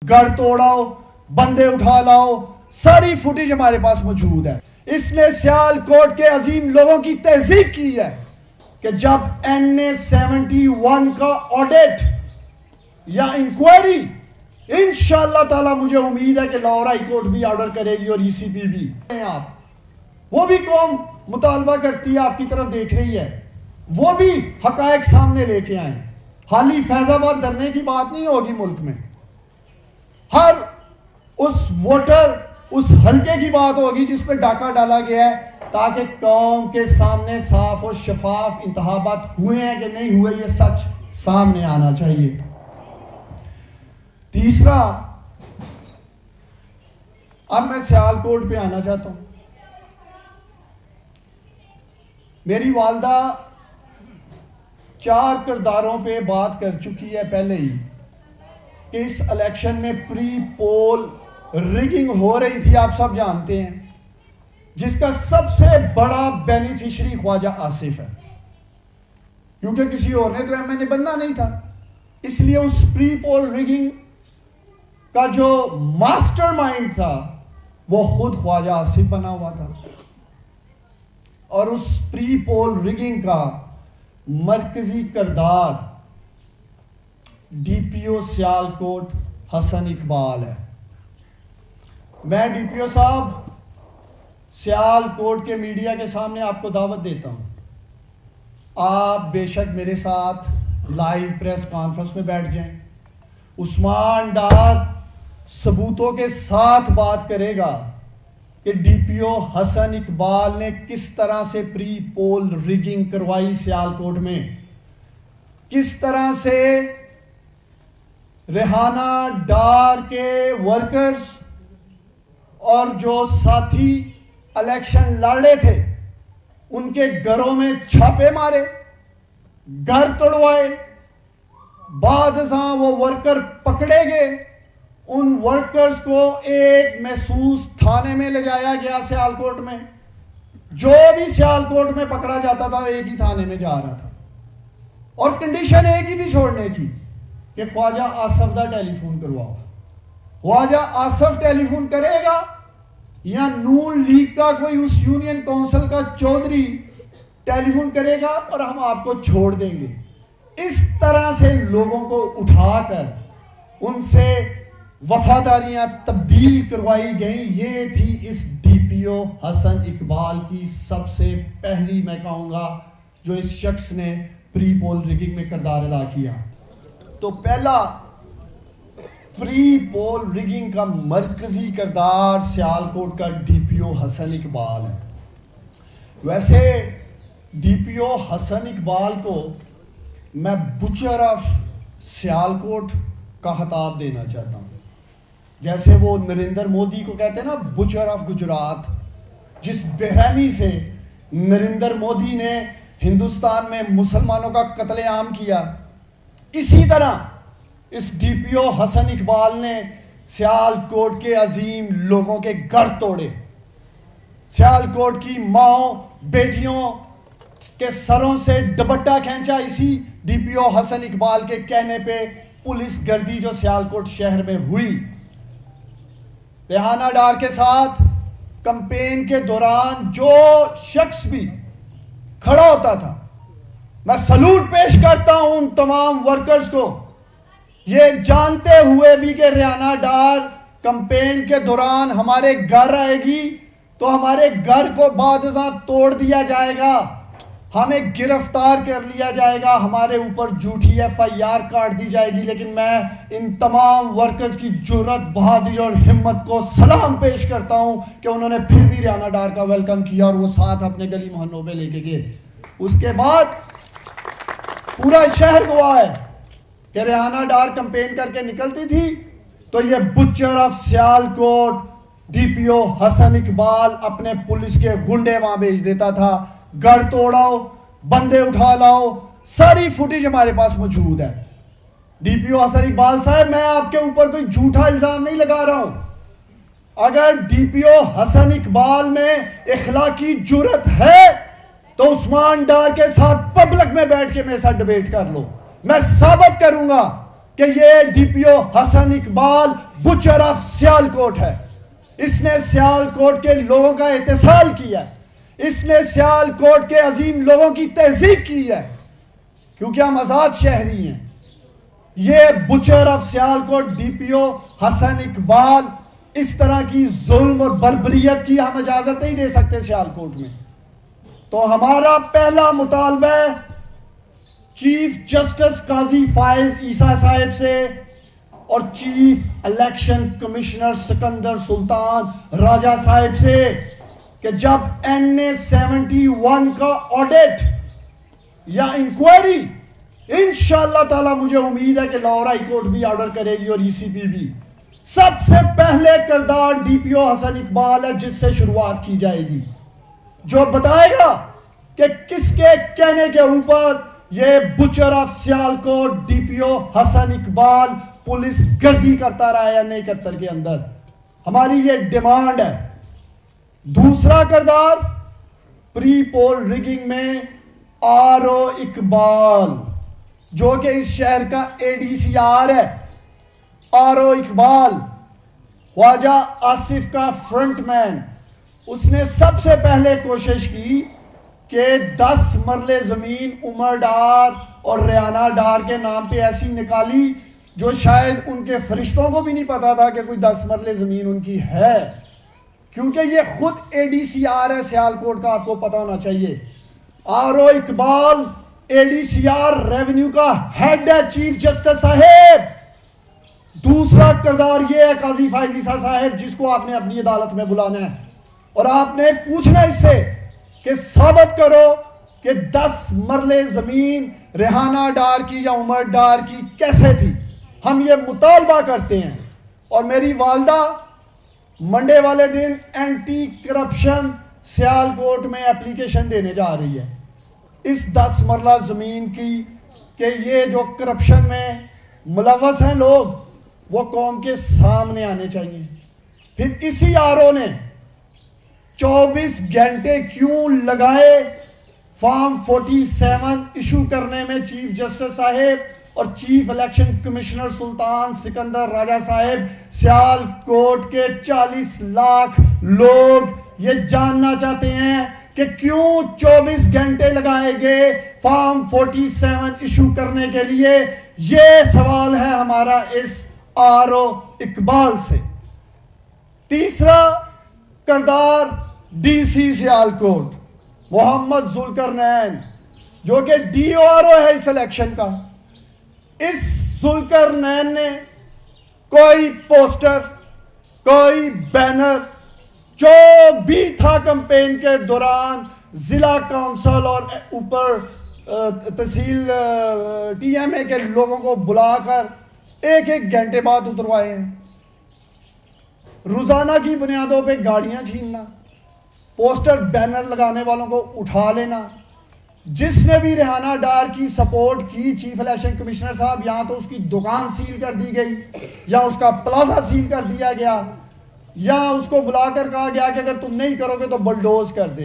گھر توڑاؤ، بندے اٹھا لاؤ، ساری فوٹیج ہمارے پاس موجود ہے۔ اس نے سیالکوٹ کے عظیم لوگوں کی تہذیب کی ہے کہ جب NA-71 کا آڈٹ یا انکوائری انشاءاللہ تعالی مجھے امید ہے کہ لاہور ہائی کورٹ بھی آرڈر کرے گی اور ECB بھی، آپ وہ بھی قوم مطالبہ کرتی ہے، آپ کی طرف دیکھ رہی ہے، وہ بھی حقائق سامنے لے کے آئیں۔ حالی فیض آباد دھرنے کی بات نہیں ہوگی ملک میں، ہر اس ووٹر اس حلقے کی بات ہوگی جس پہ ڈاکہ ڈالا گیا ہے، تاکہ قوم کے سامنے صاف اور شفاف انتخابات ہوئے ہیں کہ نہیں ہوئے یہ سچ سامنے آنا چاہیے۔ تیسرا، اب میں سیالکوٹ پہ آنا چاہتا ہوں۔ میری والدہ 4 کرداروں پہ بات کر چکی ہے پہلے ہی کہ اس الیکشن میں پری پول ریگنگ ہو رہی تھی، آپ سب جانتے ہیں، جس کا سب سے بڑا بینیفیشری خواجہ آصف ہے، کیونکہ کسی اور نے تو MNA بننا نہیں تھا، اس لیے اس پری پول ریگنگ کا جو ماسٹر مائنڈ تھا وہ خود خواجہ آصف بنا ہوا تھا، اور اس پری پول ریگنگ کا مرکزی کردار DPO سیالکوٹ حسن اقبال ہے۔ میں DPO صاحب سیالکوٹ کے میڈیا کے سامنے آپ کو دعوت دیتا ہوں، آپ بے شک میرے ساتھ لائیو پریس کانفرنس میں بیٹھ جائیں، عثمان ڈار ثبوتوں کے ساتھ بات کرے گا کہ DPO حسن اقبال نے کس طرح سے پری پول ریگنگ کروائی سیالکوٹ میں، کس طرح سے ریحانہ ڈار کے ورکرز اور جو ساتھی الیکشن لڑ رہے تھے ان کے گھروں میں چھاپے مارے، گھر توڑوائے، بعد ازاں وہ ورکر پکڑے گئے، ان ورکرز کو ایک محسوس تھانے میں لے جایا گیا سیالکوٹ میں، جو بھی سیالکوٹ میں پکڑا جاتا تھا ایک ہی تھانے میں جا رہا تھا، اور کنڈیشن ایک ہی تھی چھوڑنے کی کہ خواجہ آصف دا ٹیلی فون کرواؤ۔ خواجہ آصف ٹیلی فون کرے گا یا نون لیگ کا کوئی اس یونین کونسل کا چودھری ٹیلی فون کرے گا اور ہم آپ کو چھوڑ دیں گے۔ اس طرح سے لوگوں کو اٹھا کر ان سے وفاداریاں تبدیل کروائی گئیں۔ یہ تھی اس DPO حسن اقبال کی سب سے پہلی، میں کہوں گا، جو اس شخص نے پری پول ریگنگ میں کردار ادا کیا۔ تو پہلا پری پول ریگنگ کا مرکزی کردار سیالکوٹ کا DPO حسن اقبال ہے۔ ویسے DPO حسن اقبال کو میں بچر آف سیالکوٹ کا خطاب دینا چاہتا ہوں، جیسے وہ نریندر مودی کو کہتے ہیں نا بچر آف گجرات، جس بے-رحمی سے نریندر مودی نے ہندوستان میں مسلمانوں کا قتل عام کیا، اسی طرح اس DPO حسن اقبال نے سیالکوٹ کے عظیم لوگوں کے گھر توڑے، سیالکوٹ کی ماؤں بیٹیوں کے سروں سے دوپٹہ کھینچا۔ اسی DPO حسن اقبال کے کہنے پہ پولیس گردی جو سیالکوٹ شہر میں ہوئی، ریحانہ ڈار کے ساتھ کمپین کے دوران جو شخص بھی کھڑا ہوتا تھا، میں سلوٹ پیش کرتا ہوں ان تمام ورکرز کو، یہ جانتے ہوئے بھی کہ ریحانہ ڈار کمپین کے دوران ہمارے گھر آئے گی تو ہمارے گھر کو بعد ازاں توڑ دیا جائے گا، ہمیں گرفتار کر لیا جائے گا، ہمارے اوپر جھوٹی FIR کاٹ دی جائے گی، لیکن میں ان تمام ورکرز کی جرأت، بہادری اور ہمت کو سلام پیش کرتا ہوں کہ انہوں نے پھر بھی ریحانہ ڈار کا ویلکم کیا اور وہ ساتھ اپنے گلی محلوں پہ لے کے گئے۔ اس کے بعد پورا شہر گواہ ہے کہ ریحانہ ڈار کمپین کر کے نکلتی تھی تو یہ بچر آف سیالکوٹ DPO حسن اقبال اپنے پولیس کے گنڈے وہاں بھیج دیتا تھا، گھر توڑاؤ، بندے اٹھا لاؤ، ساری فوٹیج ہمارے پاس موجود ہے۔ DPO حسن اقبال صاحب، میں آپ کے اوپر کوئی جھوٹا الزام نہیں لگا رہا ہوں، اگر DPO حسن اقبال میں اخلاقی جرأت ہے تو عثمان ڈار کے ساتھ پبلک میں بیٹھ کے میرے ساتھ ڈیبیٹ کر لو، میں ثابت کروں گا کہ یہ D P O Hasan Iqbal butcher of Sialkot ہے. اس نے سیالکوٹ کے لوگوں کا اتصال کیا ہے. اس نے سیالکوٹ کے عظیم لوگوں کی تہذیب کی ہے, کیونکہ ہم آزاد شہری ہیں. یہ butcher of Sialkot D P O حسن اقبال اس طرح کی ظلم اور بربریت کی ہم اجازت نہیں دے سکتے سیالکوٹ میں. تو ہمارا پہلا مطالبہ ہے چیف جسٹس قاضی فائز عیسیٰ صاحب سے اور چیف الیکشن کمشنر سکندر سلطان راجہ صاحب سے کہ جب NA-71 کا آڈٹ یا انکوائری انشاءاللہ تعالی مجھے امید ہے کہ لاہور ہائی کورٹ بھی آرڈر کرے گی اور ECB بھی, سب سے پہلے کردار ڈی پی او حسن اقبال ہے جس سے شروعات کی جائے گی, جو بتائے گا کہ کس کے کہنے کے اوپر یہ butcher of Sialkot D P O Hasan Iqbal police گردی کرتا رہا ہے یا نہیں قطر کے اندر. ہماری یہ ڈیمانڈ ہے. دوسرا کردار پری پول ریگنگ میں RO اقبال, جو کہ اس شہر کا ADCR ہے. RO اقبال خواجہ آصف کا فرنٹ مین, اس نے سب سے پہلے کوشش کی کہ 10 مرلے زمین عمر ڈار اور ریحانہ ڈار کے نام پہ ایسی نکالی جو شاید ان کے فرشتوں کو بھی نہیں پتا تھا کہ کوئی 10 مرلے زمین ان کی ہے, کیونکہ یہ خود ADCR ہے سیالکوٹ کا, آپ کو پتا ہونا چاہیے. RO اقبال ADCR ریونیو کا ہیڈ ہے چیف جسٹس صاحب. دوسرا کردار یہ ہے قاضی فائز عیسیٰ صاحب, جس کو آپ نے اپنی عدالت میں بلانا ہے اور آپ نے پوچھنا اس سے کہ ثابت کرو کہ 10 مرلے زمین ریحانہ ڈار کی یا عمر ڈار کی کیسے تھی. ہم یہ مطالبہ کرتے ہیں. اور میری والدہ منڈے والے دن اینٹی کرپشن سیالکوٹ میں اپلیکیشن دینے جا رہی ہے اس 10 مرلہ زمین کی, کہ یہ جو کرپشن میں ملوث ہیں لوگ وہ قوم کے سامنے آنے چاہیے. پھر اسی RO نے 24 گھنٹے کیوں لگائے فارم 47 ایشو کرنے میں چیف جسٹس صاحب اور چیف الیکشن کمشنر سلطان سکندر راجہ صاحب. سیالکوٹ کے 40 لاکھ لوگ یہ جاننا چاہتے ہیں کہ کیوں 24 گھنٹے لگائے گئے فارم 47 ایشو کرنے کے لیے. یہ سوال ہے ہمارا اس RO اقبال سے. تیسرا کردار DC سیالکوٹ محمد ذوالقرنین, جو کہ DORO ہے اس الیکشن کا. اس ذوالقرنین نے کوئی پوسٹر, کوئی بینر, جو بھی تھا کمپین کے دوران ضلع کونسل اور اوپر تحصیل TMA کے لوگوں کو بلا کر 1 گھنٹے بعد اتروائے ہیں. روزانہ کی بنیادوں پہ گاڑیاں چھیننا, پوسٹر بینر لگانے والوں کو اٹھا لینا. جس نے بھی ریحانہ ڈار کی سپورٹ کی چیف الیکشن کمشنر صاحب, یہاں تو اس کی دکان سیل کر دی گئی یا اس کا پلازا سیل کر دیا گیا یا اس کو بلا کر کہا گیا کہ اگر تم نہیں کرو گے تو بلڈوز کر دیں گے.